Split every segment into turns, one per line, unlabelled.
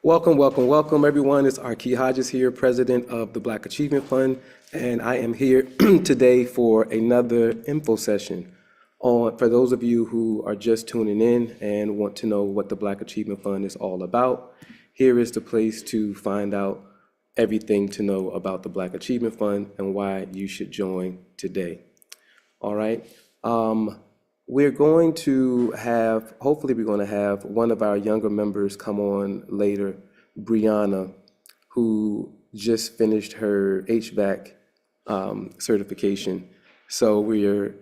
Welcome, welcome, welcome, everyone. It's Arki Hodges here, president of the Black Achievement Fund, and I am here today for another info session for those of you who are just tuning in and want to know what the Black Achievement Fund is all about. Here is the place to find out everything to know about the Black Achievement Fund and why you should join today. All right. We're going to have, hopefully we're going to have one of our younger members come on later, Brianna, who just finished her HVAC certification. So we are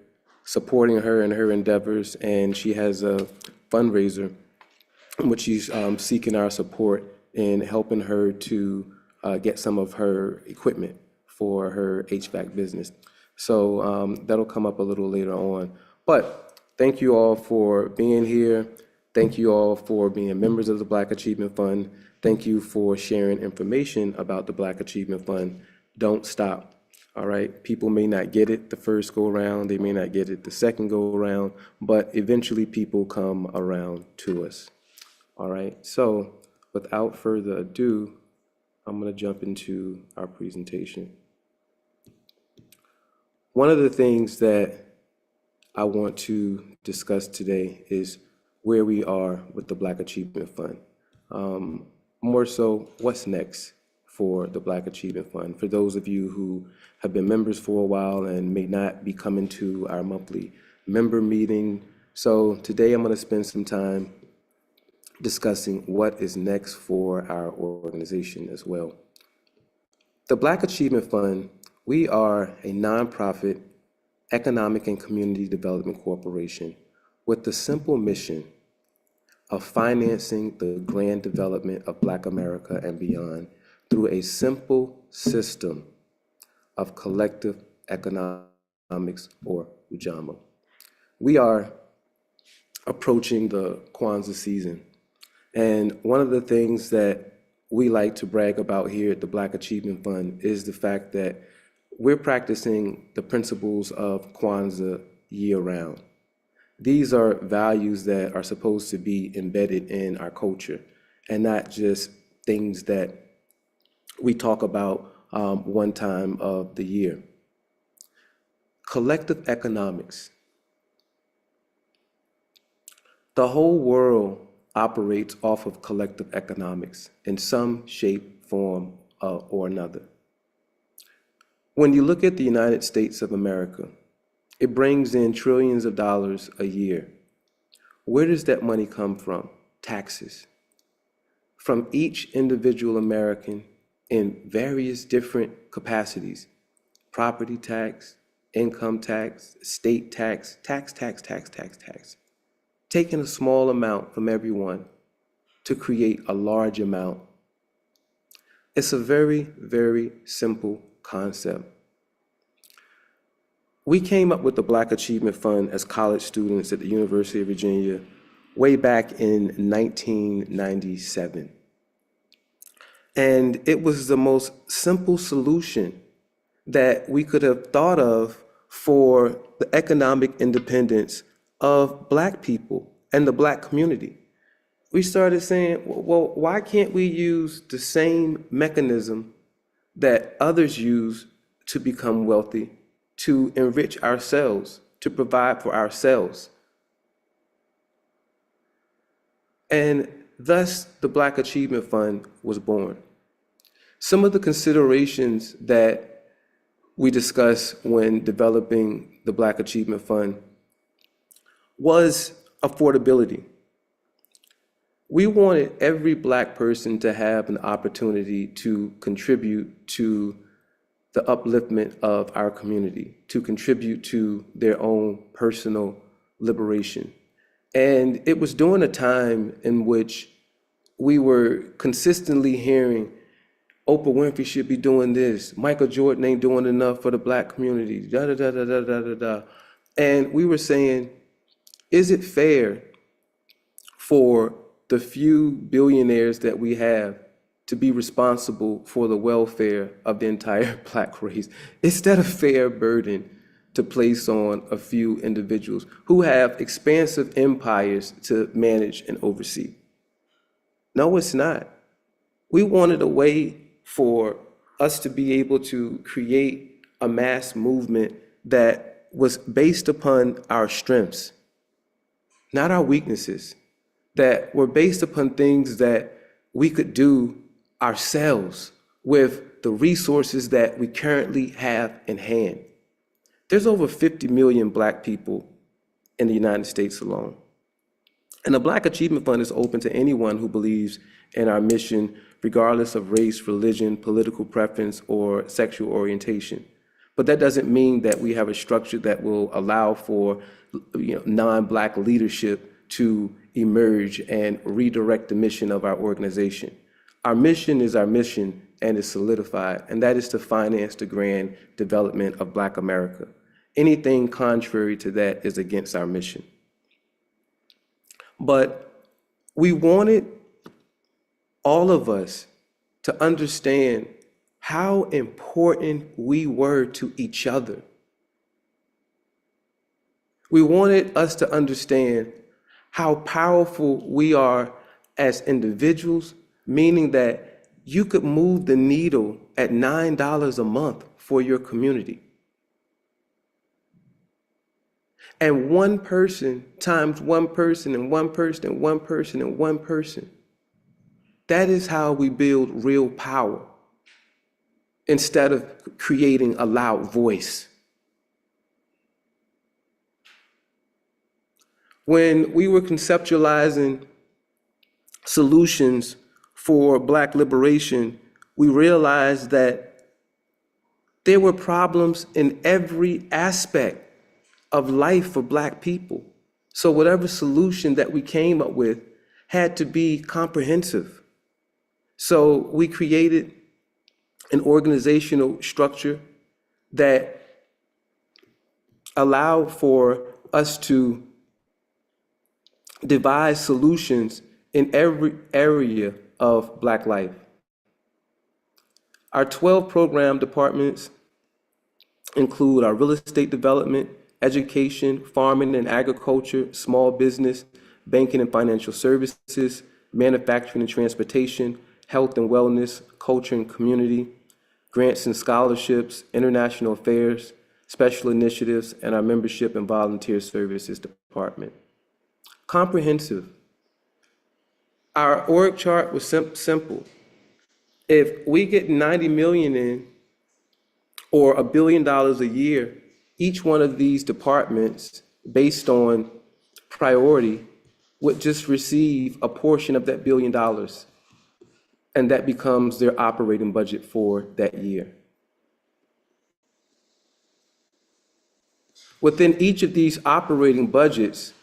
supporting her in her endeavors, and she has a fundraiser in which she's seeking our support in helping her to get some of her equipment for her HVAC business. So that'll come up a little later on. But thank you all for being here. Thank you all for being members of the Black Achievement Fund. Thank you for sharing information about the Black Achievement Fund. Don't stop, all right? People may not get it the first go around, they may not get it the second go around, but eventually people come around to us, all right? So without further ado, I'm gonna jump into our presentation. One of the things that I want to discuss today is where we are with the Black Achievement Fund. More so, what's next for the Black Achievement Fund? For those of you who have been members for a while and may not be coming to our monthly member meeting. So today I'm going to spend some time discussing what is next for our organization as well. The Black Achievement Fund, we are a nonprofit economic and community development corporation with the simple mission of financing the grand development of Black America and beyond through a simple system of collective economics, or Ujamaa. We are approaching the Kwanzaa season, and one of the things that we like to brag about here at the Black Achievement Fund is the fact that we're practicing the principles of Kwanzaa year-round. These are values that are supposed to be embedded in our culture and not just things that we talk about one time of the year. Collective economics. The whole world operates off of collective economics in some shape, form, or another. When you look at the United States of America, it brings in trillions of dollars a year. Where does that money come from? Taxes. From each individual American in various different capacities: property tax, income tax, state tax, tax. Taking a small amount from everyone to create a large amount. It's a very, very simple concept. We came up with the Black Achievement Fund as college students at the University of Virginia way back in 1997. And it was the most simple solution that we could have thought of for the economic independence of Black people and the Black community. We started saying, well, why can't we use the same mechanism that others use to become wealthy, to enrich ourselves, to provide for ourselves? And thus, the Black Achievement Fund was born. Some of the considerations that we discussed when developing the Black Achievement Fund was affordability. We wanted every Black person to have an opportunity to contribute to the upliftment of our community, to contribute to their own personal liberation. And it was during a time in which we were consistently hearing, Oprah Winfrey should be doing this, Michael Jordan ain't doing enough for the Black community, da da da da da da da da. And we were saying, is it fair for the few billionaires that we have to be responsible for the welfare of the entire Black race? Is that a fair burden to place on a few individuals who have expansive empires to manage and oversee? No, it's not. We wanted a way for us to be able to create a mass movement that was based upon our strengths, not our weaknesses, that were based upon things that we could do ourselves with the resources that we currently have in hand. There's over 50 million Black people in the United States alone. And the Black Achievement Fund is open to anyone who believes in our mission, regardless of race, religion, political preference, or sexual orientation. But that doesn't mean that we have a structure that will allow for non-Black leadership to emerge and redirect the mission of our organization. Our mission is our mission and is solidified, and that is to finance the grand development of Black America. Anything contrary to that is against our mission. But we wanted all of us to understand how important we were to each other. We wanted us to understand how powerful we are as individuals, meaning that you could move the needle at $9 a month for your community. And one person times one person and one person and one person and one person. That is how we build real power instead of creating a loud voice. When we were conceptualizing solutions for Black liberation, we realized that there were problems in every aspect of life for Black people. So whatever solution that we came up with had to be comprehensive. So we created an organizational structure that allowed for us to devise solutions in every area of Black life. Our 12 program departments include our real estate development, education, farming and agriculture, small business, banking and financial services, manufacturing and transportation, health and wellness, culture and community, grants and scholarships, international affairs, special initiatives, and our membership and volunteer services department. Comprehensive. Our org chart was simple. If we get 90 million in, or $1 billion a year, each one of these departments, based on priority, would just receive a portion of that $1 billion. And that becomes their operating budget for that year. Within each of these operating budgets,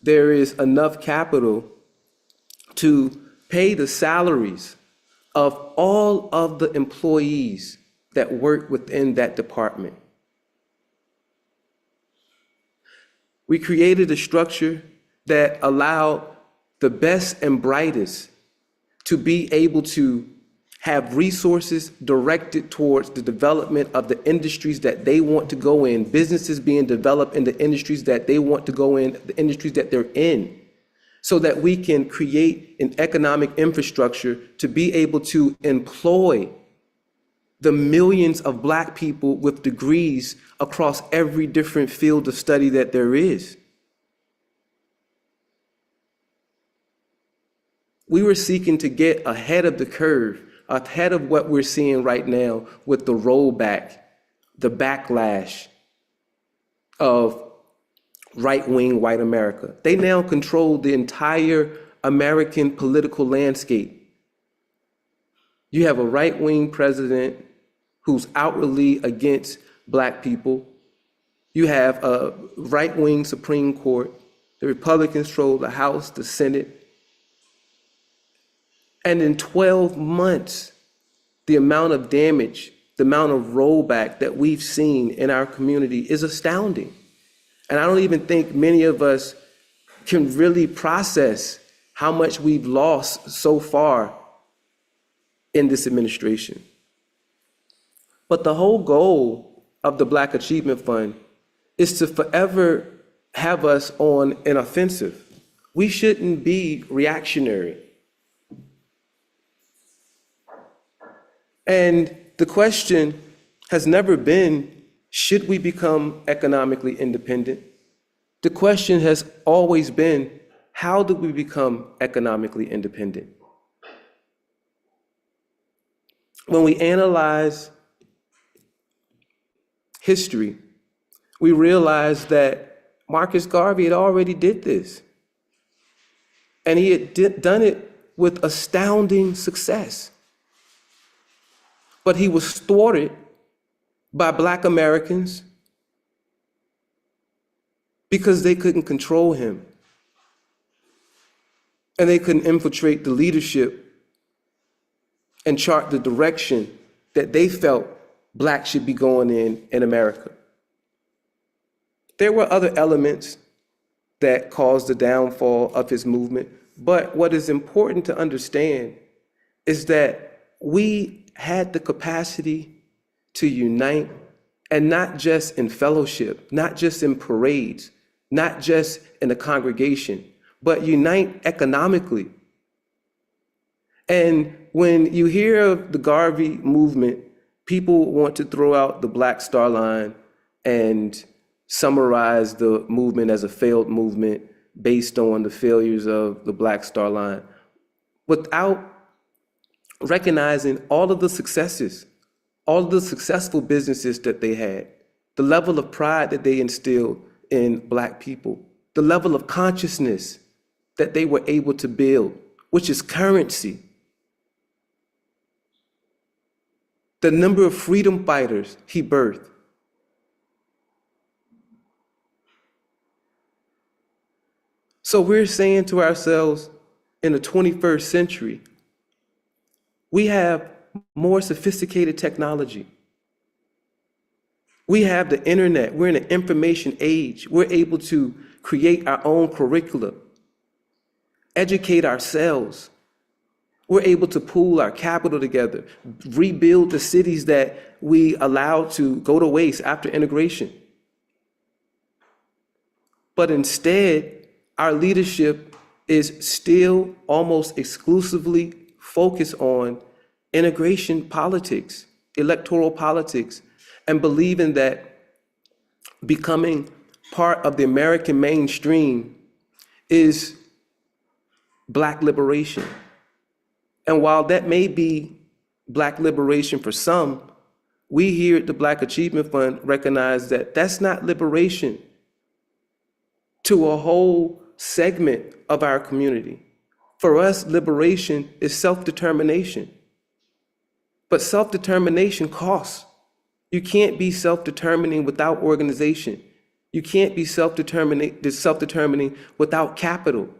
there is enough capital to pay the salaries of all of the employees that work within that department. We created a structure that allowed the best and brightest to be able to have resources directed towards the development of the industries that they want to go in, businesses being developed in the industries that they want to go in, the industries that they're in, so that we can create an economic infrastructure to be able to employ the millions of Black people with degrees across every different field of study that there is. We were seeking to get ahead of the curve, ahead of what we're seeing right now with the rollback, the backlash of right-wing white America. They now control the entire American political landscape. You have a right-wing president who's outwardly against Black people. You have a right-wing Supreme Court. The Republicans control the House, the Senate. And in 12 months, the amount of damage, the amount of rollback that we've seen in our community is astounding. And I don't even think many of us can really process how much we've lost so far in this administration. But the whole goal of the Black Achievement Fund is to forever have us on an offensive. We shouldn't be reactionary. And the question has never been, should we become economically independent? The question has always been, how do we become economically independent? When we analyze history, we realize that Marcus Garvey had already did this. And he had done it with astounding success. But he was thwarted by Black Americans because they couldn't control him. And they couldn't infiltrate the leadership and chart the direction that they felt Blacks should be going in America. There were other elements that caused the downfall of his movement, but what is important to understand is that we had the capacity to unite, and not just in fellowship, not just in parades, not just in a congregation, but unite economically. And when you hear of the Garvey movement, people want to throw out the Black Star Line and summarize the movement as a failed movement based on the failures of the Black Star Line, without recognizing all of the successes, all of the successful businesses that they had, the level of pride that they instilled in Black people, the level of consciousness that they were able to build, which is currency. The number of freedom fighters he birthed. So we're saying to ourselves, in the 21st century, we have more sophisticated technology. We have the internet. We're in an information age. We're able to create our own curricula, educate ourselves. We're able to pool our capital together, rebuild the cities that we allowed to go to waste after integration. But instead, our leadership is still almost exclusively focused on integration politics, electoral politics, and believing that becoming part of the American mainstream is Black liberation. And while that may be Black liberation for some, we here at the Black Achievement Fund recognize that that's not liberation to a whole segment of our community. For us, liberation is self-determination. But self-determination costs. You can't be self-determining without organization. You can't be self-determining without capital.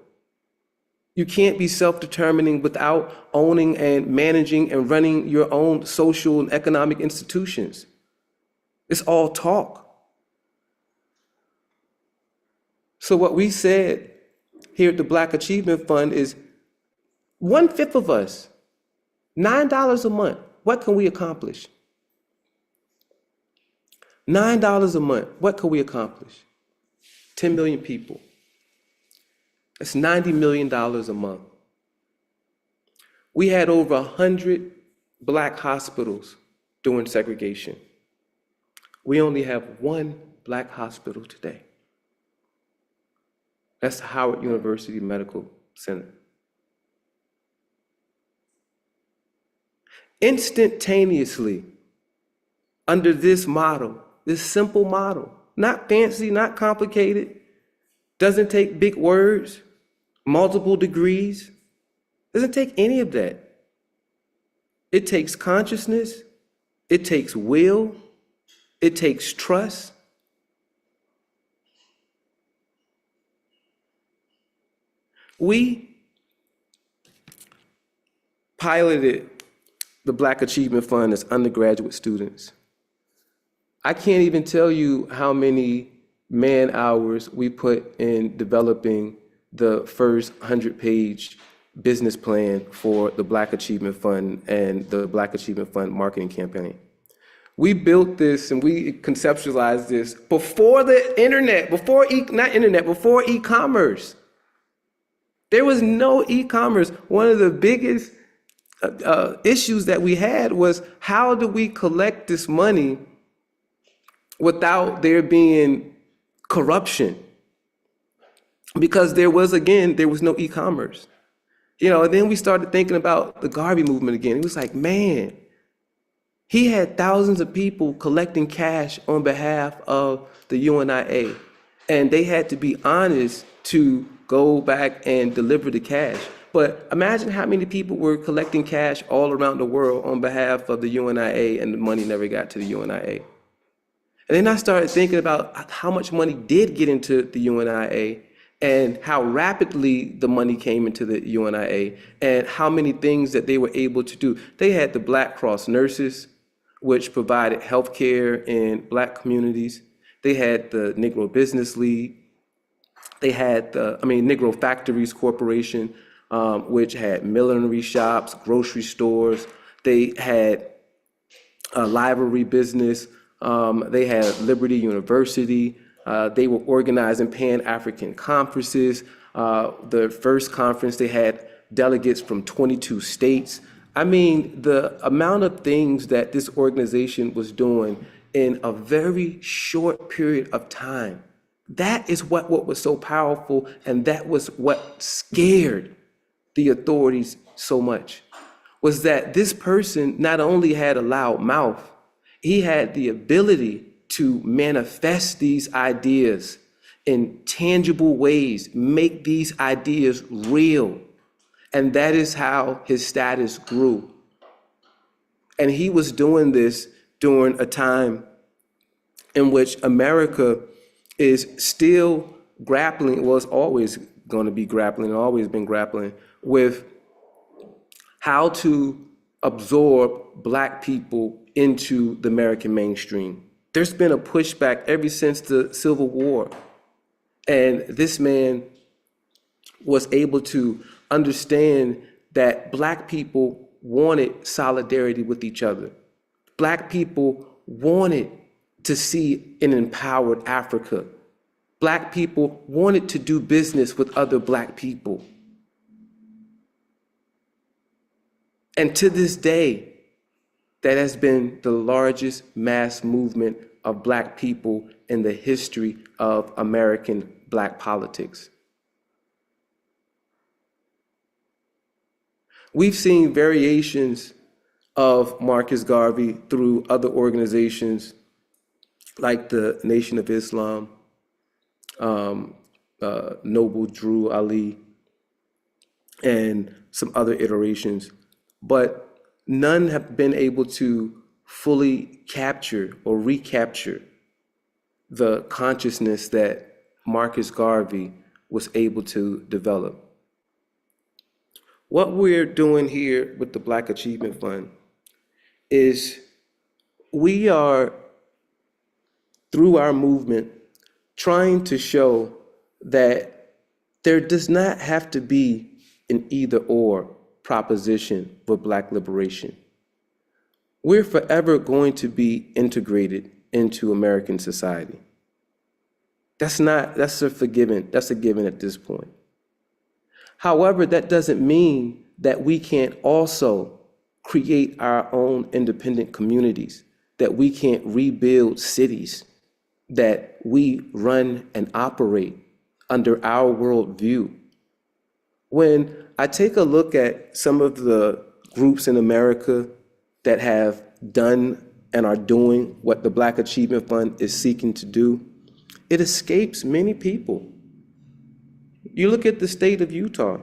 You can't be self-determining without owning and managing and running your own social and economic institutions. It's all talk. So what we said here at the Black Achievement Fund is 1/5 of us, $9 a month, what can we accomplish? $9 a month, what can we accomplish? 10 million people. That's $90 million a month. We had over 100 Black hospitals during segregation. We only have one Black hospital today. That's the Howard University Medical Center. Instantaneously, under this model, this simple model, not fancy, not complicated, doesn't take big words, multiple degrees, doesn't take any of that. It takes consciousness, it takes will, it takes trust. We piloted the Black Achievement Fund as undergraduate students. I can't even tell you how many man hours we put in developing the first 100-page business plan for the Black Achievement Fund and the Black Achievement Fund marketing campaign. We built this and we conceptualized this before the internet, before e-commerce. There was no e-commerce. One of the biggest issues that we had was, how do we collect this money without there being corruption? Because there was no e-commerce. And then we started thinking about the Garvey movement again. It was like, man, he had thousands of people collecting cash on behalf of the UNIA, and they had to be honest to go back and deliver the cash. But imagine how many people were collecting cash all around the world on behalf of the UNIA, and the money never got to the UNIA. And then I started thinking about how much money did get into the UNIA, and how rapidly the money came into the UNIA, and how many things that they were able to do. They had the Black Cross nurses, which provided health care in Black communities. They had the Negro Business League. They had Negro Factories Corporation, which had millinery shops, grocery stores. They had a library business. They had Liberty University. They were organizing Pan-African conferences. The first conference, they had delegates from 22 states. The amount of things that this organization was doing in a very short period of time, that is what was so powerful, and that was what scared the authorities so much, was that this person not only had a loud mouth, he had the ability to manifest these ideas in tangible ways, make these ideas real. And that is how his status grew. And he was doing this during a time in which America is still grappling, well, it's always going to be grappling, always been grappling with how to absorb Black people into the American mainstream. There's been a pushback ever since the Civil War. And this man was able to understand that Black people wanted solidarity with each other. Black people wanted to see an empowered Africa. Black people wanted to do business with other Black people. And to this day, that has been the largest mass movement of Black people in the history of American Black politics. We've seen variations of Marcus Garvey through other organizations like the Nation of Islam, Noble Drew Ali, and some other iterations, but none have been able to fully capture or recapture the consciousness that Marcus Garvey was able to develop. What we're doing here with the Black Achievement Fund is we are, through our movement, trying to show that there does not have to be an either-or proposition for Black liberation. We're forever going to be integrated into American society. That's a given at this point. However, that doesn't mean that we can't also create our own independent communities, that we can't rebuild cities, that we run and operate under our worldview. When I take a look at some of the groups in America that have done and are doing what the Black Achievement Fund is seeking to do, it escapes many people. You look at the state of Utah.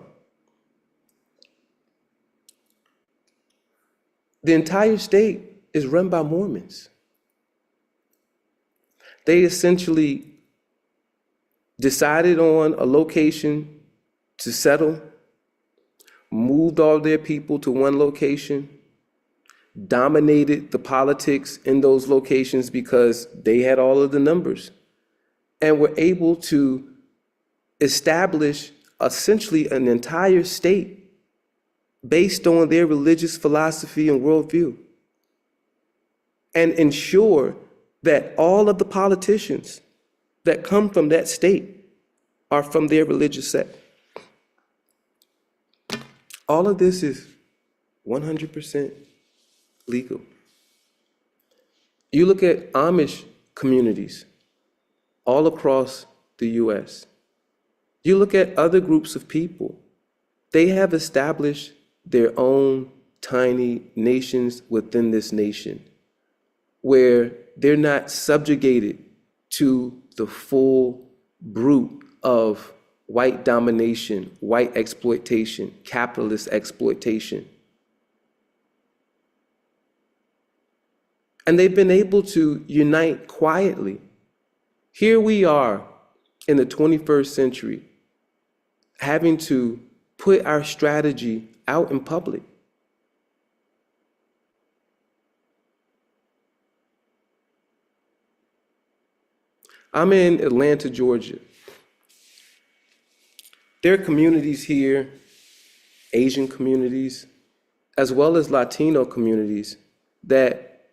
The entire state is run by Mormons. They essentially decided on a location to settle, moved all their people to one location, dominated the politics in those locations because they had all of the numbers, and were able to establish essentially an entire state based on their religious philosophy and worldview, and ensure that all of the politicians that come from that state are from their religious sect. All of this is 100% legal. You look at Amish communities all across the US. You look at other groups of people. They have established their own tiny nations within this nation where they're not subjugated to the full brute of white domination, white exploitation, capitalist exploitation. And they've been able to unite quietly. Here we are in the 21st century, having to put our strategy out in public. I'm in Atlanta, Georgia. There are communities here, Asian communities, as well as Latino communities, that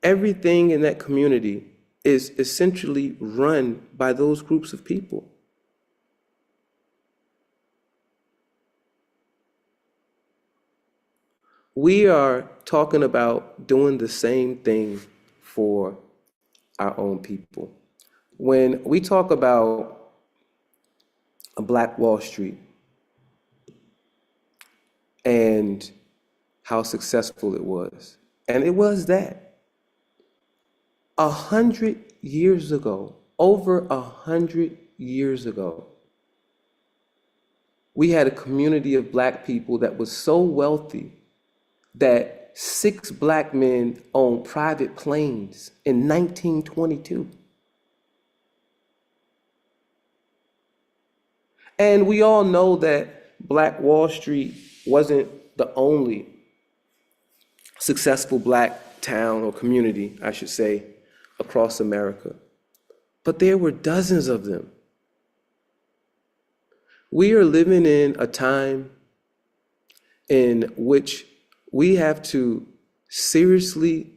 everything in that community is essentially run by those groups of people. We are talking about doing the same thing for our own people. When we talk about a Black Wall Street and how successful it was, and it was that 100 years ago, over 100 years ago, we had a community of Black people that was so wealthy that 6 Black men owned private planes in 1922. And we all know that Black Wall Street wasn't the only successful Black town or community, I should say, across America. But there were dozens of them. We are living in a time in which we have to seriously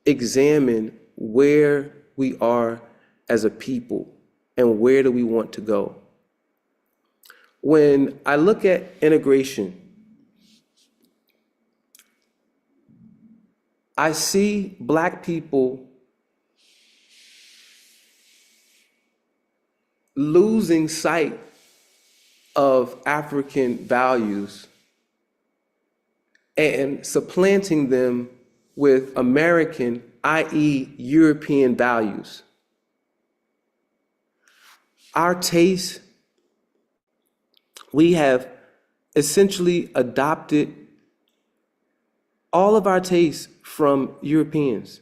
examine where we are as a people and where do we want to go. When I look at integration, I see Black people losing sight of African values and supplanting them with American, i.e. European values. Our taste, we have essentially adopted all of our tastes from Europeans.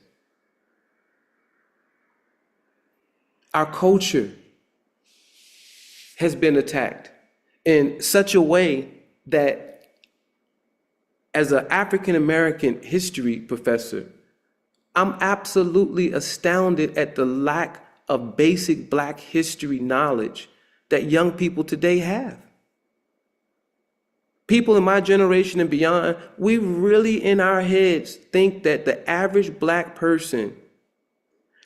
Our culture has been attacked in such a way that as an African American history professor, I'm absolutely astounded at the lack of basic Black history knowledge that young people today have. People in my generation and beyond, we really in our heads think that the average Black person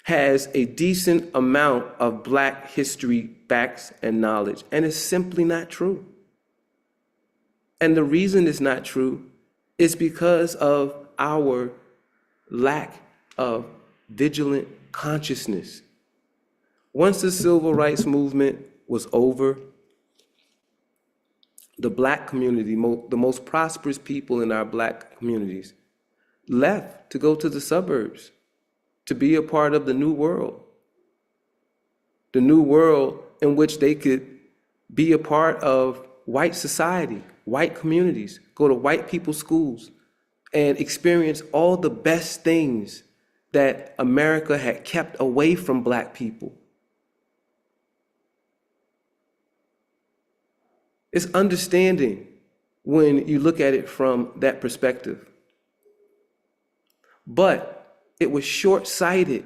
has a decent amount of Black history facts and knowledge, and it's simply not true. And the reason it's not true is because of our lack of vigilant consciousness. Once the civil rights movement was over, the Black community, the most prosperous people in our Black communities, left to go to the suburbs to be a part of the new world. The new world in which they could be a part of white society, white communities, go to white people's schools, and experience all the best things that America had kept away from Black people. It's understanding when you look at it from that perspective. But it was short-sighted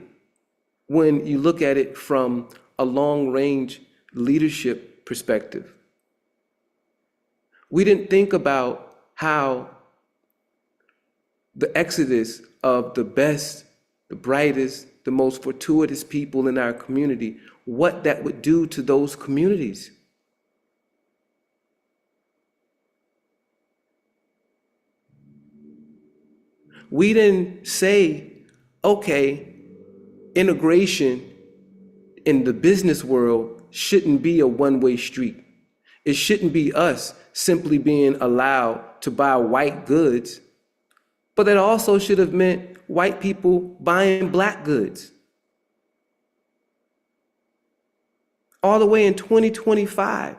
when you look at it from a long-range leadership perspective. We didn't think about how the exodus of the best, the brightest, the most fortuitous people in our community, what that would do to those communities. We didn't say, okay, integration in the business world shouldn't be a one-way street. It shouldn't be us simply being allowed to buy white goods, but it also should have meant white people buying black goods. All the way in 2025,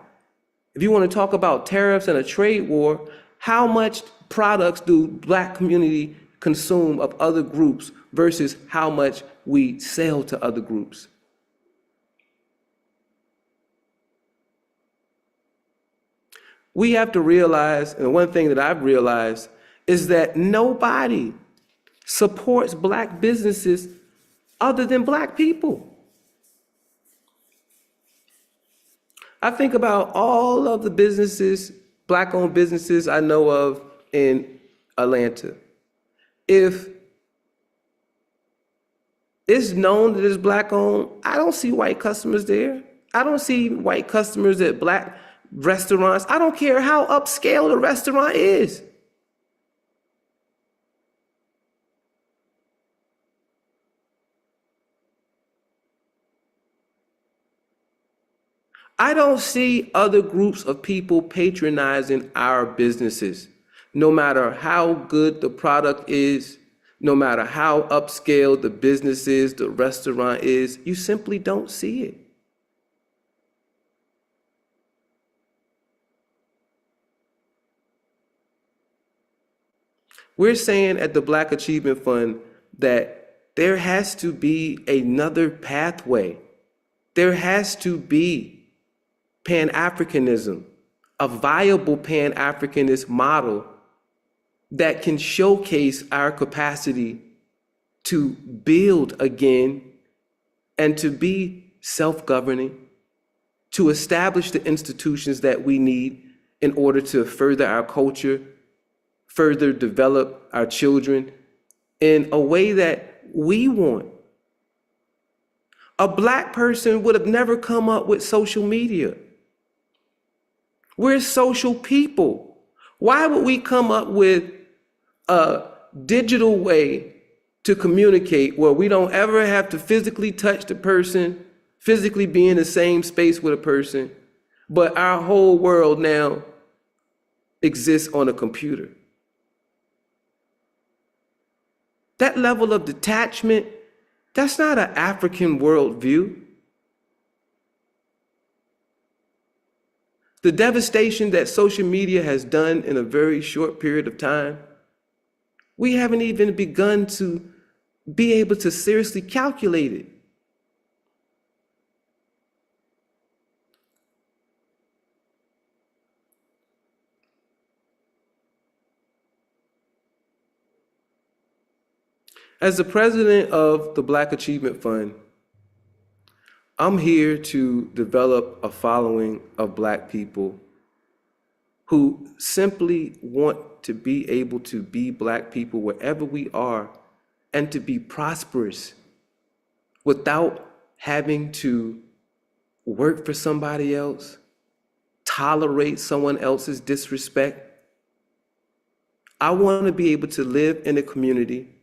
if you want to talk about tariffs and a trade war, how much products do black community consume of other groups versus how much we sell to other groups? We have to realize, and one thing that I've realized is that nobody supports black businesses other than black people. I think about all of the businesses, black-owned businesses I know of in Atlanta. If it's known that it's black-owned, I don't see white customers there. I don't see white customers at black restaurants. I don't care how upscale the restaurant is. I don't see other groups of people patronizing our businesses, no matter how good the product is, no matter how upscale the business is, the restaurant is. You simply don't see it. We're saying at the Black Achievement Fund that there has to be another pathway. There has to be Pan-Africanism, a viable Pan-Africanist model that can showcase our capacity to build again and to be self-governing, to establish the institutions that we need in order to further our culture, further develop our children in a way that we want. A black person would have never come up with social media. We're social people. Why would we come up with a digital way to communicate where we don't ever have to physically touch the person, physically be in the same space with a person, but our whole world now exists on a computer? That level of detachment, that's not an African worldview. The devastation that social media has done in a very short period of time, we haven't even begun to be able to seriously calculate it. As the president of the Black Achievement Fund, I'm here to develop a following of black people who simply want to be able to be black people wherever we are and to be prosperous without having to work for somebody else, tolerate someone else's disrespect. I want to be able to live in a community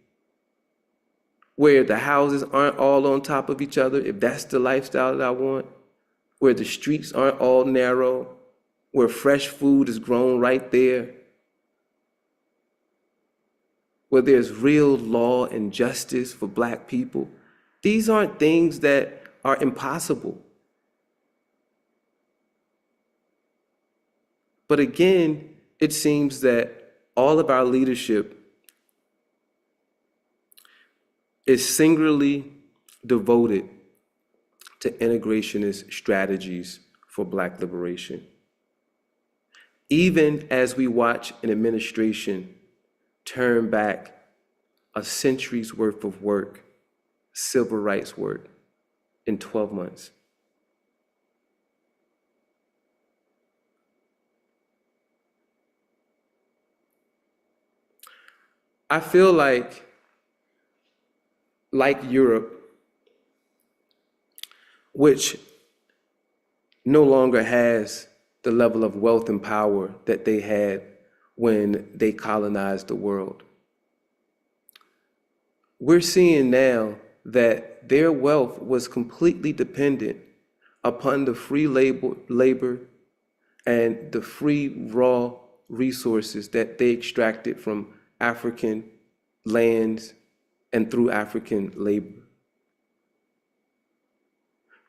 where the houses aren't all on top of each other, if that's the lifestyle that I want, where the streets aren't all narrow, where fresh food is grown right there, where there's real law and justice for black people. These aren't things that are impossible. But again, it seems that all of our leadership is singularly devoted to integrationist strategies for black liberation. Even as we watch an administration turn back a century's worth of work, civil rights work, in 12 months. I feel like Europe, which no longer has the level of wealth and power that they had when they colonized the world. We're seeing now that their wealth was completely dependent upon the free labor and the free raw resources that they extracted from African lands and through African labor.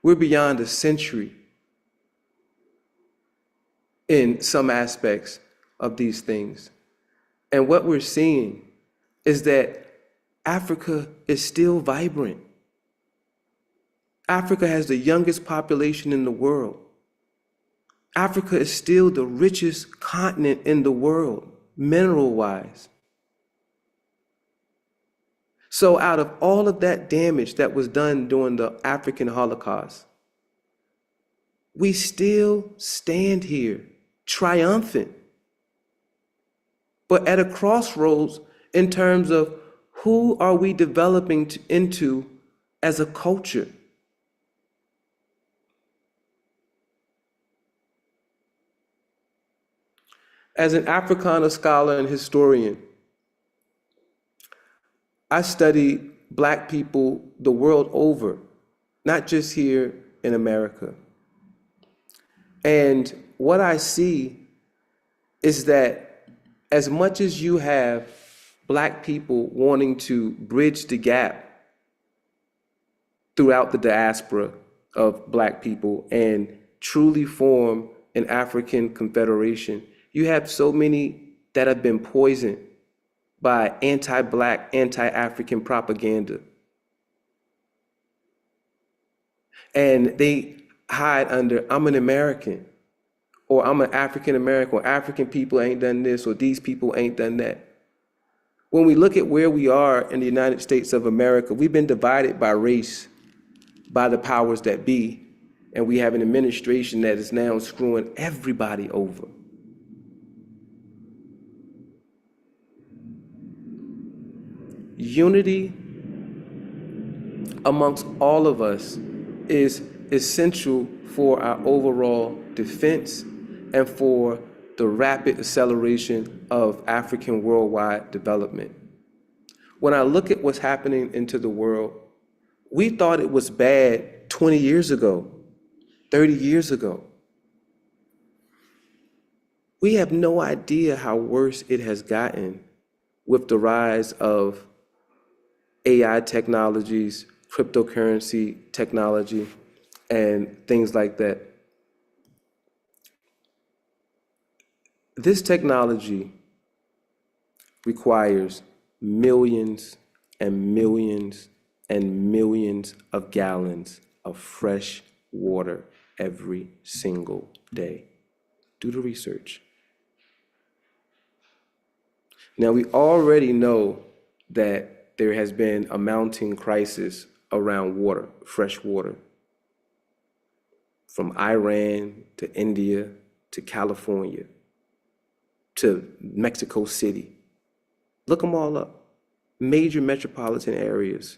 We're beyond a century in some aspects of these things. And what we're seeing is that Africa is still vibrant. Africa has the youngest population in the world. Africa is still the richest continent in the world, mineral-wise. So out of all of that damage that was done during the African Holocaust, we still stand here triumphant, but at a crossroads in terms of who are we developing into as a culture? As an Africana scholar and historian, I study Black people the world over, not just here in America. And what I see is that as much as you have Black people wanting to bridge the gap throughout the diaspora of Black people and truly form an African confederation, you have so many that have been poisoned by anti-Black, anti-African propaganda. And they hide under, I'm an American, or I'm an African American, or African people ain't done this, or these people ain't done that. When we look at where we are in the United States of America, we've been divided by race, by the powers that be, and we have an administration that is now screwing everybody over. Unity amongst all of us is essential for our overall defense and for the rapid acceleration of African worldwide development. When I look at what's happening into the world, we thought it was bad 20 years ago, 30 years ago. We have no idea how worse it has gotten with the rise of AI technologies, cryptocurrency technology, and things like that. This technology requires millions and millions and millions of gallons of fresh water every single day. Do the research. Now, we already know that there has been a mounting crisis around water, fresh water, from Iran to India to California to Mexico City. Look them all up. Major metropolitan areas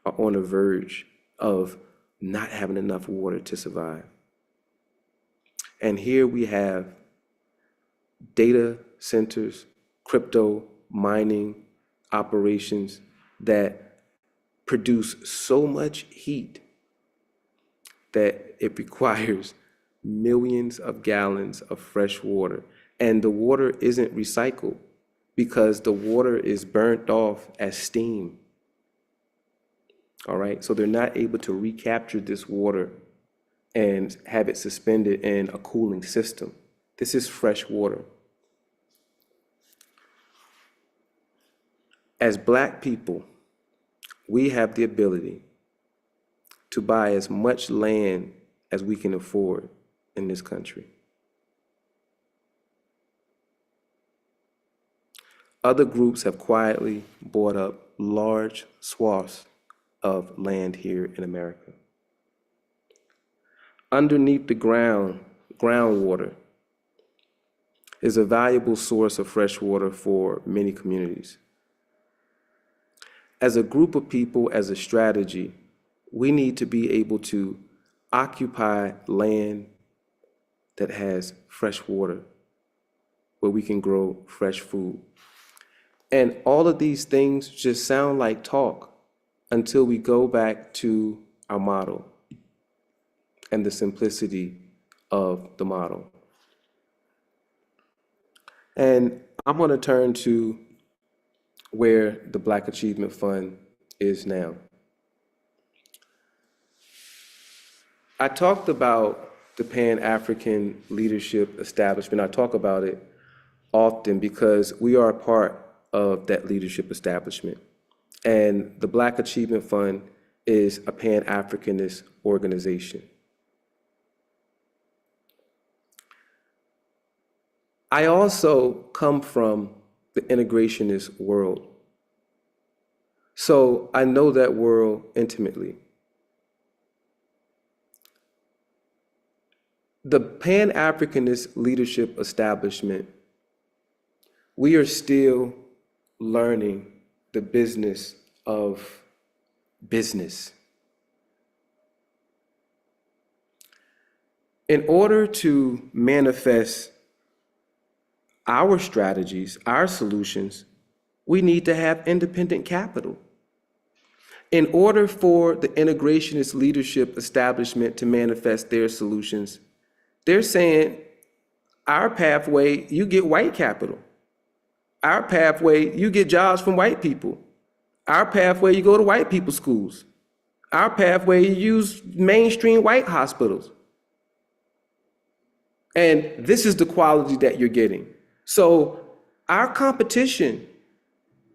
are on the verge of not having enough water to survive. And here we have data centers, crypto mining operations that produce so much heat that it requires millions of gallons of fresh water. And the water isn't recycled because the water is burnt off as steam. All right, so they're not able to recapture this water and have it suspended in a cooling system. This is fresh water. As Black people, we have the ability to buy as much land as we can afford in this country. Other groups have quietly bought up large swaths of land here in America. Underneath the groundwater is a valuable source of fresh water for many communities. As a group of people, as a strategy, we need to be able to occupy land that has fresh water where we can grow fresh food. And all of these things just sound like talk until we go back to our model and the simplicity of the model. And I'm going to turn to where the Black Achievement Fund is now. I talked about the Pan-African Leadership Establishment. I talk about it often because we are a part of that leadership establishment. And the Black Achievement Fund is a Pan-Africanist organization. I also come from the integrationist world. So I know that world intimately. The Pan-Africanist leadership establishment, we are still learning the business of business. In order to manifest our strategies, our solutions, we need to have independent capital. In order for the integrationist leadership establishment to manifest their solutions, they're saying, our pathway, you get white capital. Our pathway, you get jobs from white people. Our pathway, you go to white people's schools. Our pathway, you use mainstream white hospitals. And this is the quality that you're getting. So our competition,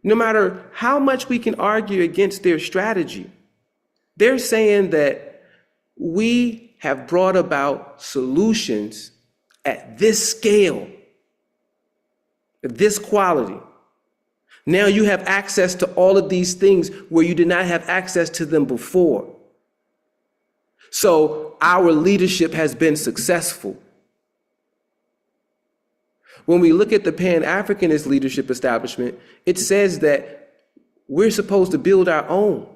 no matter how much we can argue against their strategy, they're saying that we have brought about solutions at this scale, at this quality. Now you have access to all of these things where you did not have access to them before. So our leadership has been successful. When we look at the Pan-Africanist leadership establishment, it says that we're supposed to build our own.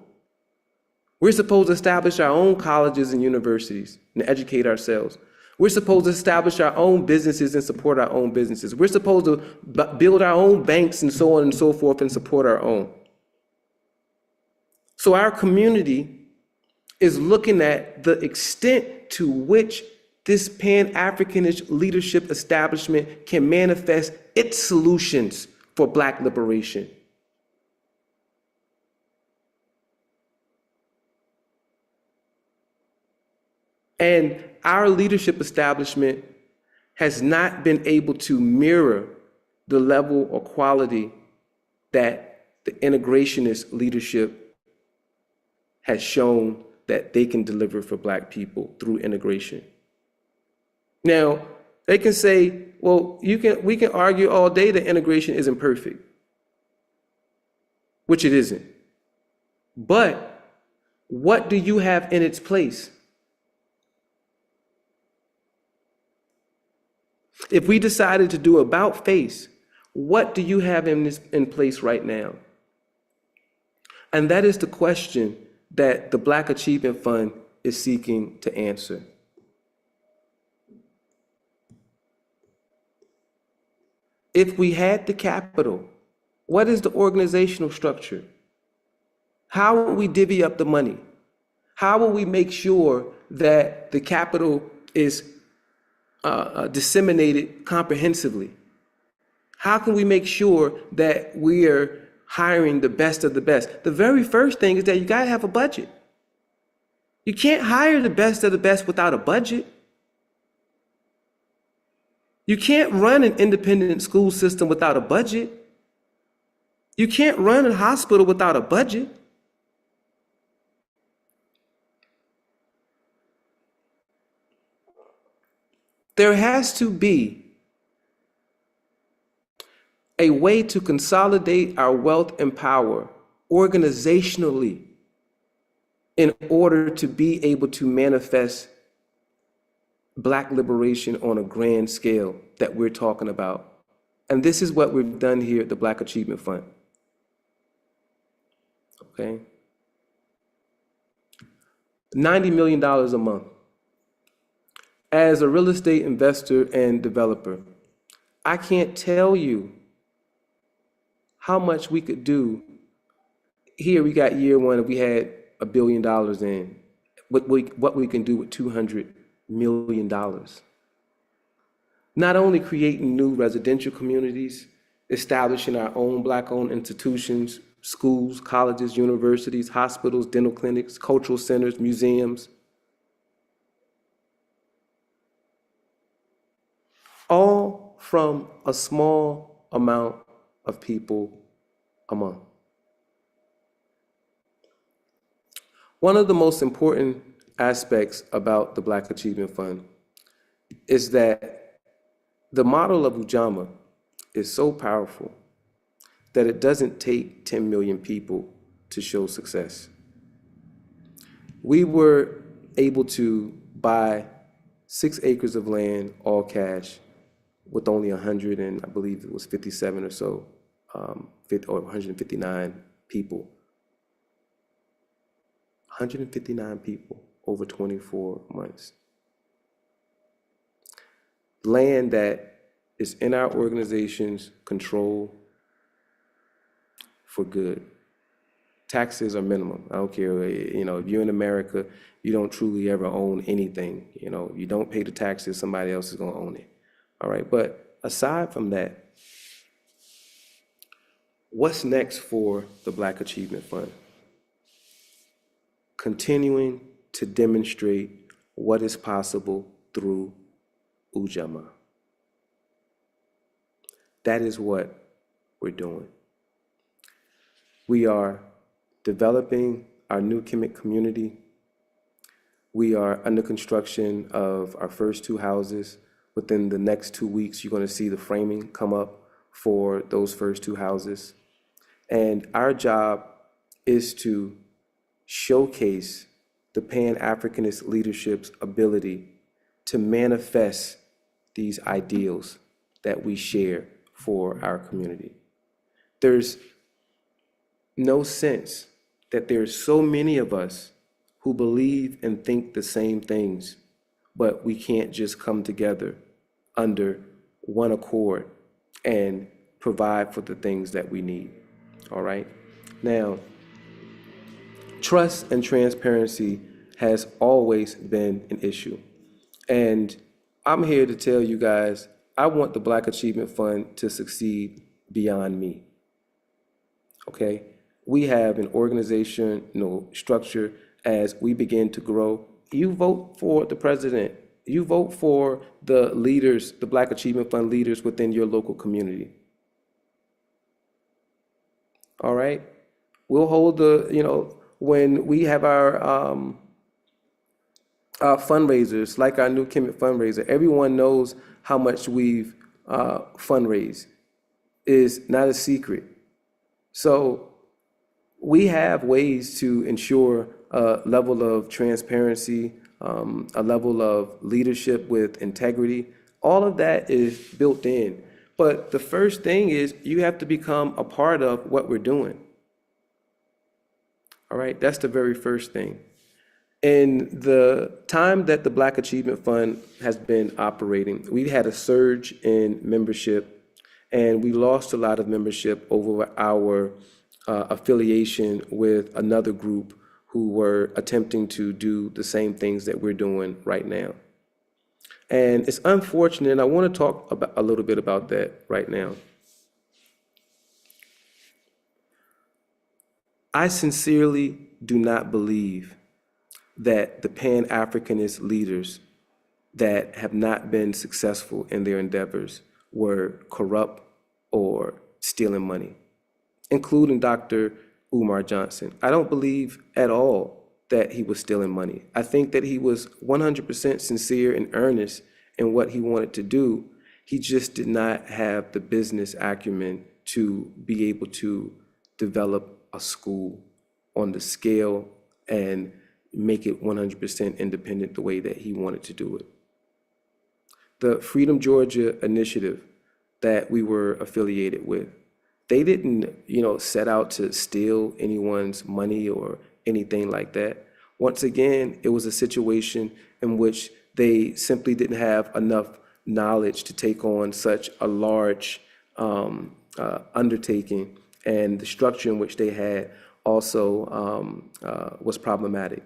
We're supposed to establish our own colleges and universities and educate ourselves. We're supposed to establish our own businesses and support our own businesses. We're supposed to build our own banks and so on and so forth and support our own. So our community is looking at the extent to which this Pan-Africanist leadership establishment can manifest its solutions for Black liberation. And our leadership establishment has not been able to mirror the level or quality that the integrationist leadership has shown that they can deliver for Black people through integration. Now, they can say, well, we can argue all day that integration isn't perfect, which it isn't. But what do you have in its place? If we decided to do about face, what do you have in place right now? And that is the question that the Black Achievement Fund is seeking to answer. If we had the capital, what is the organizational structure? How will we divvy up the money? How will we make sure that the capital is disseminated comprehensively? How can we make sure that we are hiring the best of the best? The very first thing is that you gotta have a budget. You can't hire the best of the best without a budget. You can't run an independent school system without a budget. You can't run a hospital without a budget. There has to be a way to consolidate our wealth and power organizationally in order to be able to manifest Black liberation on a grand scale that we're talking about. And this is what we've done here at the Black Achievement Fund. Okay? $90 million a month. As a real estate investor and developer, I can't tell you how much we could do. Here we got year one, we had $1 billion in. What we can do with $200 million. Not only creating new residential communities, establishing our own Black-owned institutions, schools, colleges, universities, hospitals, dental clinics, cultural centers, museums, all from a small amount of people a month. One of the most important aspects about the Black Achievement Fund is that the model of Ujamaa is so powerful that it doesn't take 10 million people to show success. We were able to buy 6 acres of land, all cash, with only 100 and I believe it was 57 or so, or 159 people. 159 people over 24 months. Land that is in our organization's control for good. Taxes are minimum. I don't care, if you're in America, you don't truly ever own anything. You don't pay the taxes, somebody else is gonna own it. All right, but aside from that, what's next for the Black Achievement Fund? Continuing to demonstrate what is possible through Ujamaa. That is what we're doing. We are developing our new Kemet community. We are under construction of our first 2 houses. Within the next 2 weeks, you're going to see the framing come up for those first 2 houses. And our job is to showcase the Pan-Africanist leadership's ability to manifest these ideals that we share for our community. There's no sense that there's so many of us who believe and think the same things, but we can't just come together under one accord and provide for the things that we need. All right? Now, trust and transparency has always been an issue. And I'm here to tell you guys, I want the Black Achievement Fund to succeed beyond me. Okay? We have an organizational structure as we begin to grow. You vote for the president. You vote for the leaders, the Black Achievement Fund leaders within your local community. All right? We'll hold when we have our fundraisers, like our new Kemet fundraiser, everyone knows how much we've fundraised. Is not a secret. So we have ways to ensure a level of transparency, a level of leadership with integrity. All of that is built in. But the first thing is you have to become a part of what we're doing. All right, that's the very first thing. In the time that the Black Achievement Fund has been operating, we had a surge in membership, and we lost a lot of membership over our affiliation with another group who were attempting to do the same things that we're doing right now. And it's unfortunate, and I want to talk about a little bit about that right now. I sincerely do not believe that the Pan-Africanist leaders that have not been successful in their endeavors were corrupt or stealing money, including Dr. Umar Johnson. I don't believe at all that he was stealing money. I think that he was 100% sincere and earnest in what he wanted to do. He just did not have the business acumen to be able to develop a school on the scale and make it 100% independent the way that he wanted to do it. The Freedom Georgia initiative that we were affiliated with, they didn't, set out to steal anyone's money or anything like that. Once again, it was a situation in which they simply didn't have enough knowledge to take on such a large undertaking and the structure in which they had also was problematic.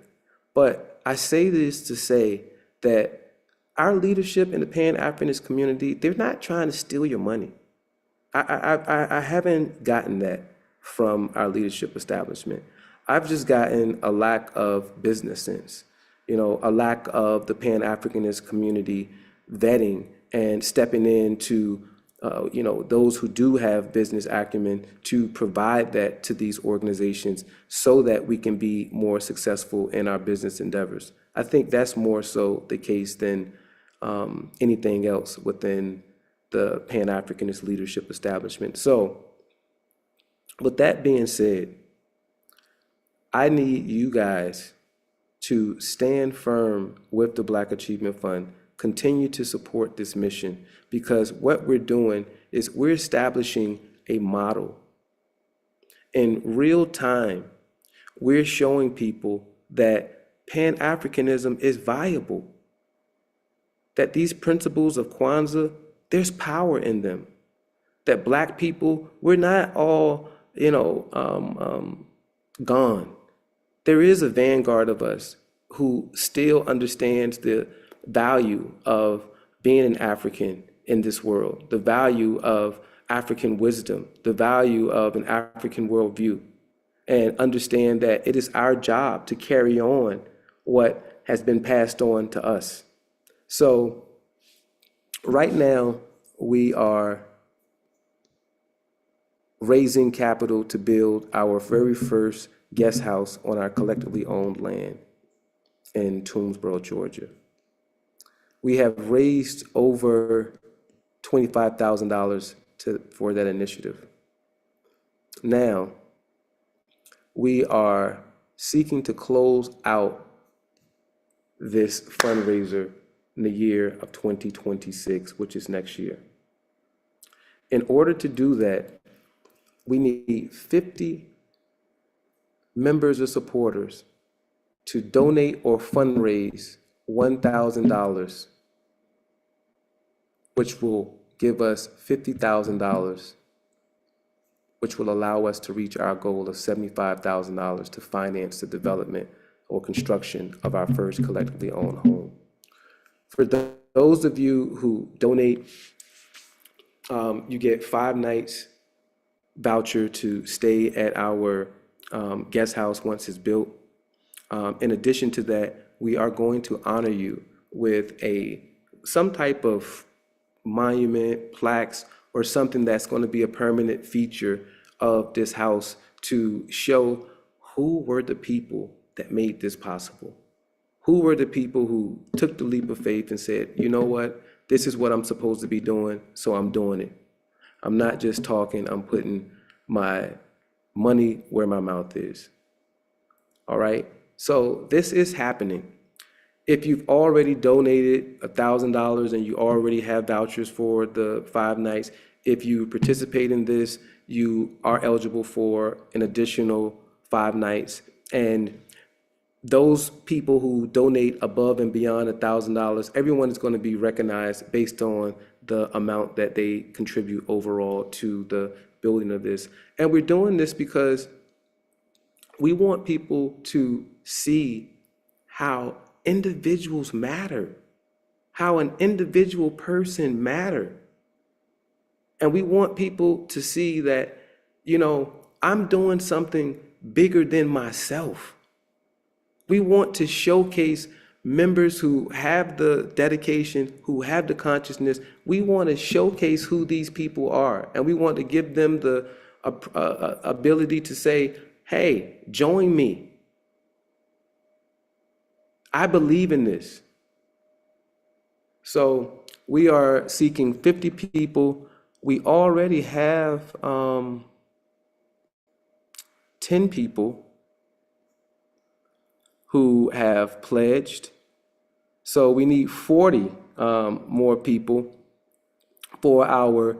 But I say this to say that our leadership in the Pan-Africanist community, they're not trying to steal your money. I haven't gotten that from our leadership establishment. I've just gotten a lack of business sense, a lack of the Pan-Africanist community vetting and stepping in to, those who do have business acumen to provide that to these organizations so that we can be more successful in our business endeavors. I think that's more so the case than anything else within the Pan-Africanist leadership establishment. So, with that being said, I need you guys to stand firm with the Black Achievement Fund, continue to support this mission, because what we're doing is we're establishing a model. In real time, we're showing people that Pan-Africanism is viable, that these principles of Kwanzaa, there's power in them, that Black people, we're not all, gone. There is a vanguard of us who still understands the value of being an African in this world, the value of African wisdom, the value of an African worldview, and understand that it is our job to carry on what has been passed on to us. So right now, we are raising capital to build our very first guest house on our collectively owned land in Toomsboro, Georgia. We have raised over $25,000 for that initiative. Now, we are seeking to close out this fundraiser in the year of 2026, which is next year. In order to do that, we need 50 members or supporters to donate or fundraise $1,000, which will give us $50,000, which will allow us to reach our goal of $75,000 to finance the development or construction of our first collectively owned home. For those of you who donate, you get 5 nights voucher to stay at our guest house once it's built. In addition to that, we are going to honor you with some type of monument, plaques, or something that's going to be a permanent feature of this house to show who were the people that made this possible. Who were the people who took the leap of faith and said, you know what, this is what I'm supposed to be doing, so I'm doing it. I'm not just talking, I'm putting my money where my mouth is. All right? So this is happening. If you've already donated $1,000 and you already have vouchers for the 5 nights, if you participate in this, you are eligible for an additional 5 nights. And those people who donate above and beyond $1,000, everyone is going to be recognized based on the amount that they contribute overall to the building of this. And we're doing this because we want people to see how individuals matter, how an individual person matter. And we want people to see that, I'm doing something bigger than myself. We want to showcase members who have the dedication, who have the consciousness. We want to showcase who these people are. And we want to give them the ability to say, hey, join me. I believe in this. So we are seeking 50 people. We already have 10 people who have pledged. So we need 40 more people for our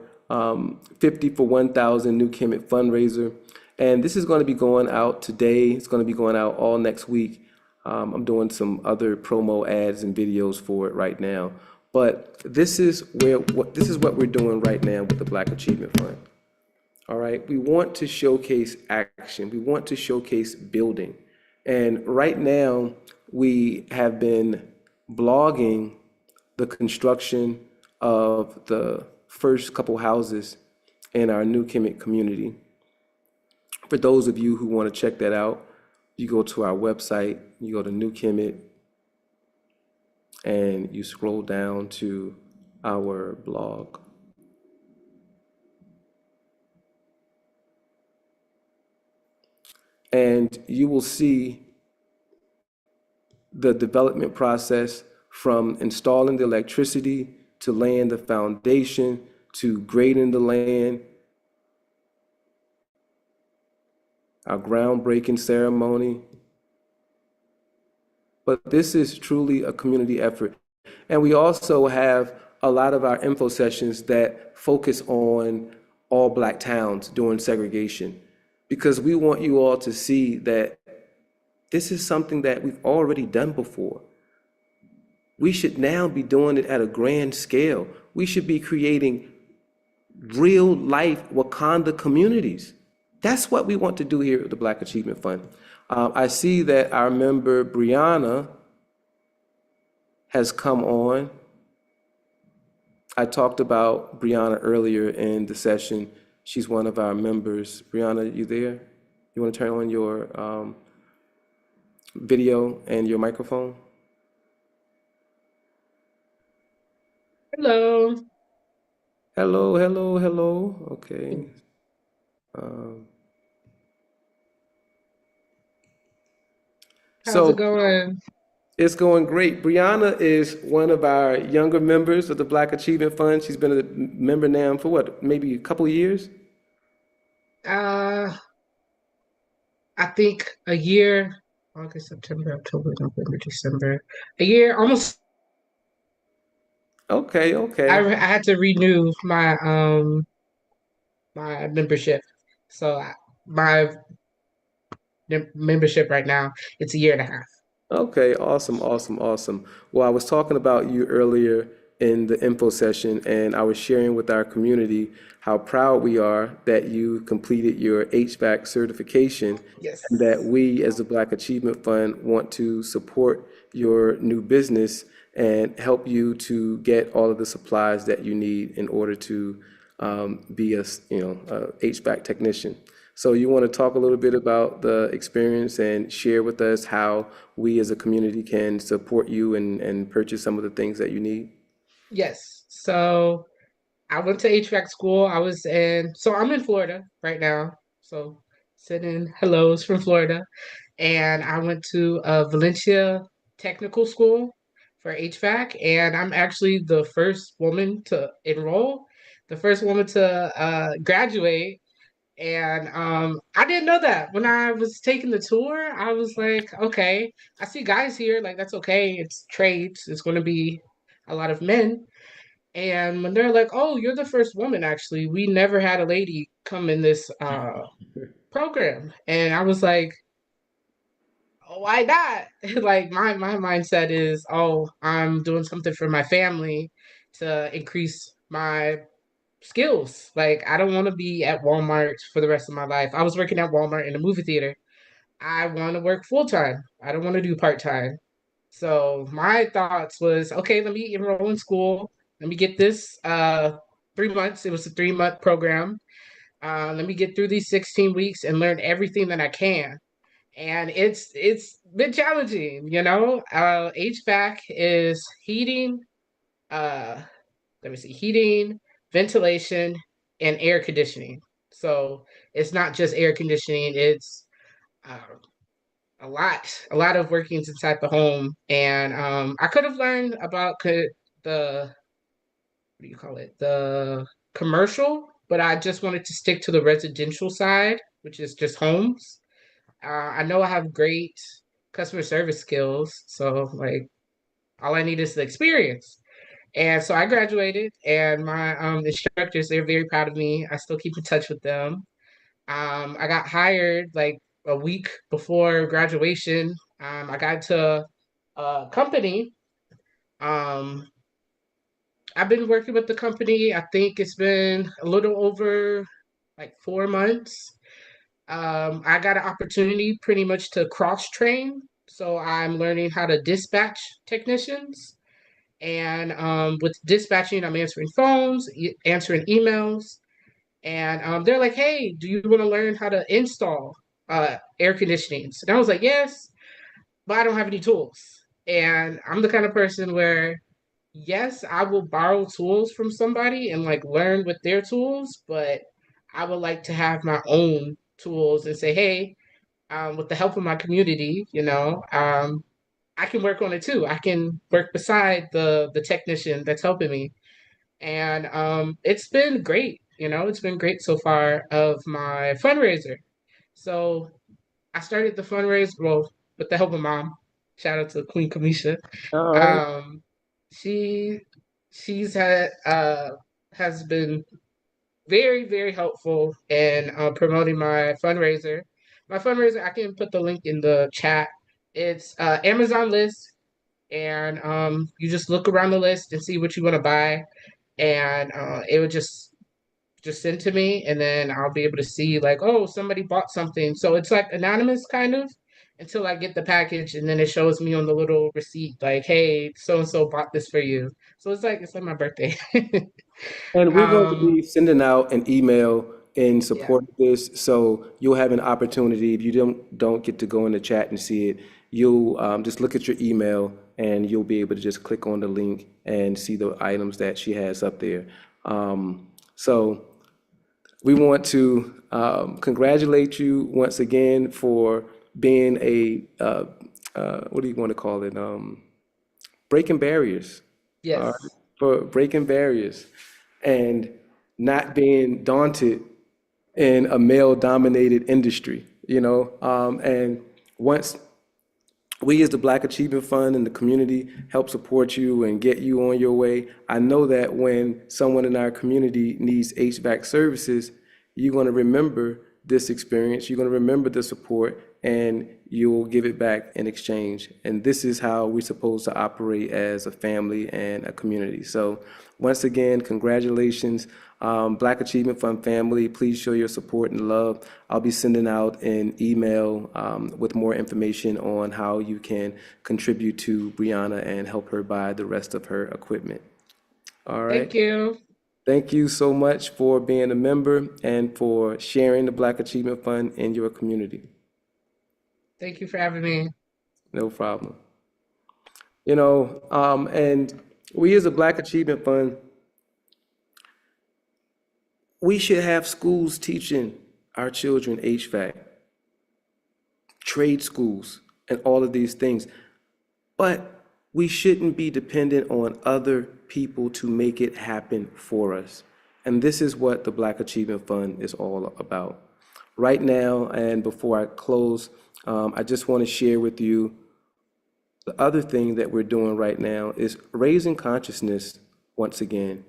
50 for 1,000 New Kemet fundraiser. And this is going to be going out today. It's going to be going out all next week. I'm doing some other promo ads and videos for it right now. But this is what we're doing right now with the Black Achievement Fund. All right. We want to showcase action. We want to showcase building. And right now, we have been blogging the construction of the first couple houses in our New Kemet community. For those of you who want to check that out, you go to our website, you go to New Kemet, and you scroll down to our blog. And you will see the development process from installing the electricity to laying the foundation to grading the land, our groundbreaking ceremony. But this is truly a community effort. And we also have a lot of our info sessions that focus on all Black towns during segregation, because we want you all to see that this is something that we've already done before. We should now be doing it at a grand scale. We should be creating real life Wakanda communities. That's what we want to do here at the Black Achievement Fund. I see that our member Brianna has come on. I talked about Brianna earlier in the session. She's one of our members. Brianna, you there? You want to turn on your video and your microphone?
Hello.
Hello, hello, hello. Okay. Um,
How's it
so
going?
it's going great. Brianna is one of our younger members of the Black Achievement Fund. She's been a member now for what, maybe a couple of years?
Uh, I think a year, August, September, October, November, December, a year, almost.
Okay,
I
okay.
had to renew my membership. So my membership right now, it's a year and a half.
Okay, awesome, awesome, awesome. Well, I was talking about you earlier in the info session, and I was sharing with our community how proud we are that you completed your HVAC certification, and that
Yes.
we, as the Black Achievement Fund, want to support your new business and help you to get all of the supplies that you need in order to be a HVAC technician. So you want to talk a little bit about the experience and share with us how we as a community can support you and purchase some of the things that you need?
Yes. So I went to HVAC school. So I'm in Florida right now. So sending hellos from Florida. And I went to Valencia Technical School for HVAC, and I'm actually the first woman to enroll, the first woman to graduate. And I didn't know that when I was taking the tour. I was like, okay, I see guys here, like that's okay. It's trades. It's going to be a lot of men. And when they're like, "Oh, you're the first woman," actually, we never had a lady come in this program, and I was like, oh, why not? Like my mindset is, oh, I'm doing something for my family to increase my skills. Like I don't want to be at Walmart for the rest of my life. I was working at Walmart in a movie theater. I want to work full time. I don't want to do part time. So my thoughts was, okay, let me enroll in school. Let me get this 3 months. It was a 3 month program. Let me get through these 16 weeks and learn everything that I can, and it's been challenging, you know. HVAC is heating, uh let me see, heating, ventilation, and air conditioning. So it's not just air conditioning, it's uh, a lot of workings inside the home. And I could have learned about the, what do you call it, the commercial, but I just wanted to stick to the residential side, which is just homes. I know I have great customer service skills, so like all I need is the experience. And so I graduated, and my instructors, they're very proud of me. I still keep in touch with them. I got hired like a week before graduation. I got to a company. Um, I've been working with the company. I think it's been a little over. like 4 months. I got an opportunity pretty much to cross train. So I'm learning how to dispatch technicians. And with dispatching, I'm answering phones, answering emails. And they're like, hey, do you want to learn how to install air conditionings? And I was like, yes, but I don't have any tools. And I'm the kind of person where, yes, I will borrow tools from somebody and like learn with their tools, but I would like to have my own tools and say, hey, with the help of my community, I can work on it too. I can work beside the technician that's helping me, and it's been great. It's been great so far of my fundraiser. So I started the fundraiser, well, with the help of mom. Shout out to Queen Kamisha.
All right.
Um, she she's had has been very, very helpful in promoting my fundraiser. My fundraiser, I can put the link in the chat. It's Amazon list, and you just look around the list and see what you want to buy, and it would just send to me, and then I'll be able to see like, oh, somebody bought something. So it's like anonymous kind of until I get the package, and then it shows me on the little receipt like, hey, so and so bought this for you. So it's like my birthday.
And we're going to
um,
be sending out an email in
yeah.
support of this, so you'll have an opportunity. If you don't get to go in the chat and see it, you'll just look at your email and you'll be able to just click on the link and see the items that she has up there. So we want to congratulate you once again for being a what do you want to call it? Breaking barriers. All right,
Yes.
for breaking barriers and not being daunted in a male-dominated industry, and once we as the Black Achievement Fund and the community help support you and get you on your way, I know that when someone in our community needs HVAC services, you're going to remember this experience, you're going to remember the support, and you'll give it back in exchange. And this is how we're supposed to operate as a family and a community. So once again, congratulations. Black Achievement Fund family, please show your support and love. I'll be sending out an email with more information on how you can contribute to Brianna and help her buy the rest of her equipment. All right.
Thank you.
Thank you so much for being a member and for sharing the Black Achievement Fund in your community.
Thank you for having me.
No problem. And we as a Black Achievement Fund, we should have schools teaching our children HVAC, trade schools, and all of these things. But we shouldn't be dependent on other people to make it happen for us. And this is what the Black Achievement Fund is all about. Right now, and before I close, I just want to share with you the other thing that we're doing right now is raising consciousness once again.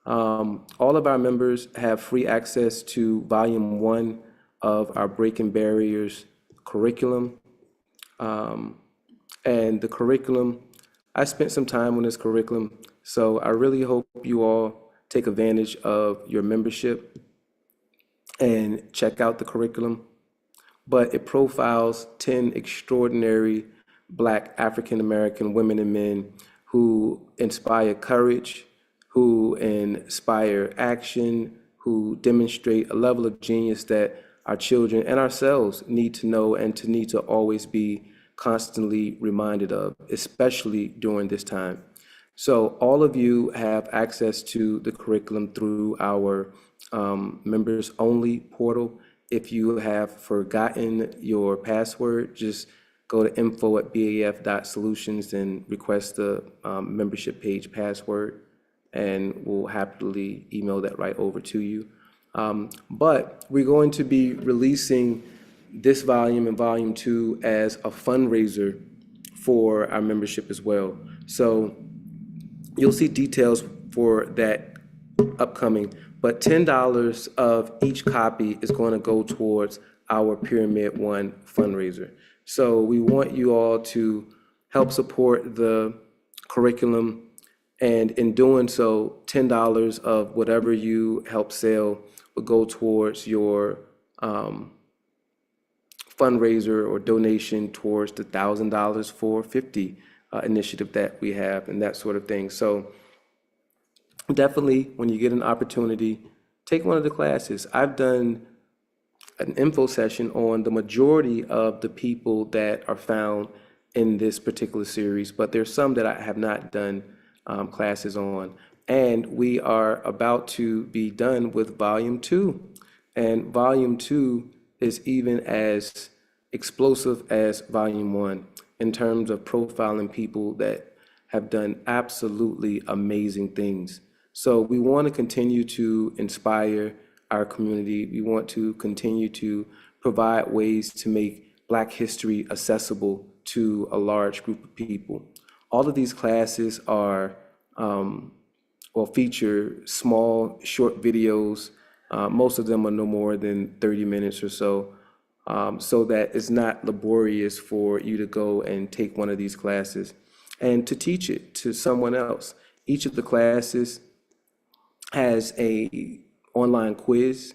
All of our members have free access to Volume 1 of our Breaking Barriers curriculum. And the curriculum, I spent some time on this curriculum, so I really hope you all take advantage of your membership and check out the curriculum. But it profiles 10 extraordinary Black African American women and men who inspire courage, who inspire action, who demonstrate a level of genius that our children and ourselves need to know and to need to always be constantly reminded of, especially during this time. So all of you have access to the curriculum through our members only portal. If you have forgotten your password, just go to info@baf.solutions and request the membership page password, and we'll happily email that right over to you. But we're going to be releasing this volume and volume 2 as a fundraiser for our membership as well. So you'll see details for that upcoming, but $10 of each copy is going to go towards our Pyramid One fundraiser. So we want you all to help support the curriculum And in doing so, $10 of whatever you help sell would go towards your fundraiser or donation towards the $1,000 for 50 initiative that we have and that sort of thing. So definitely, when you get an opportunity, take one of the classes. I've done an info session on the majority of the people that are found in this particular series, but there's some that I have not done classes on. And we are about to be done with volume two. And volume two is even as explosive as volume one in terms of profiling people that have done absolutely amazing things. So we want to continue to inspire our community. We want to continue to provide ways to make Black history accessible to a large group of people. All of these classes are, will feature small, short videos. Most of them are no more than 30 minutes or so that it's not laborious for you to go and take one of these classes and to teach it to someone else. Each of the classes has a online quiz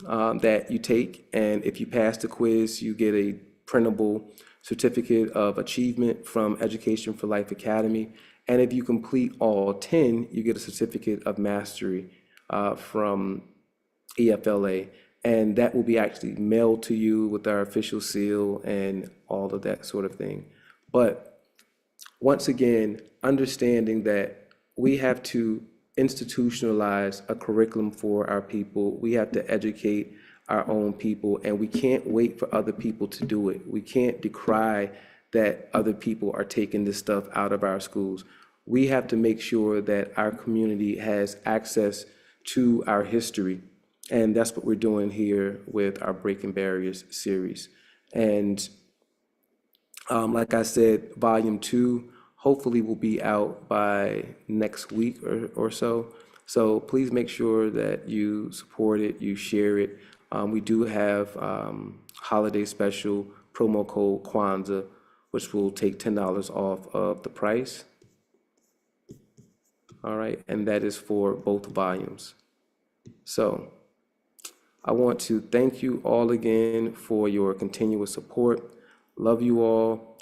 that you take, and if you pass the quiz, you get a printable certificate of achievement from Education for Life Academy. And if you complete all 10, you get a certificate of mastery from EFLA. And that will be actually mailed to you with our official seal and all of that sort of thing. But once again, understanding that we have to institutionalize a curriculum for our people. We have to educate our own people, and we can't wait for other people to do it. We can't decry that other people are taking this stuff out of our schools. We have to make sure that our community has access to our history. And that's what we're doing here with our Breaking Barriers series. And like I said, volume two hopefully will be out by next week or so. So please make sure that you support it, you share it. We do have holiday special promo code Kwanzaa, which will take $10 off of the price. All right, and that is for both volumes. So I want to thank you all again for your continuous support. Love you all.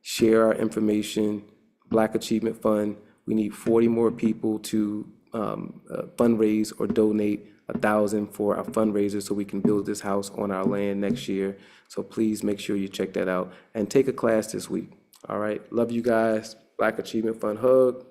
Share our information. Black Achievement Fund. We need 40 more people to fundraise or donate 1,000 for our fundraiser so we can build this house on our land next year. So please make sure you check that out and take a class this week. All right. Love you guys. Black Achievement Fund hug.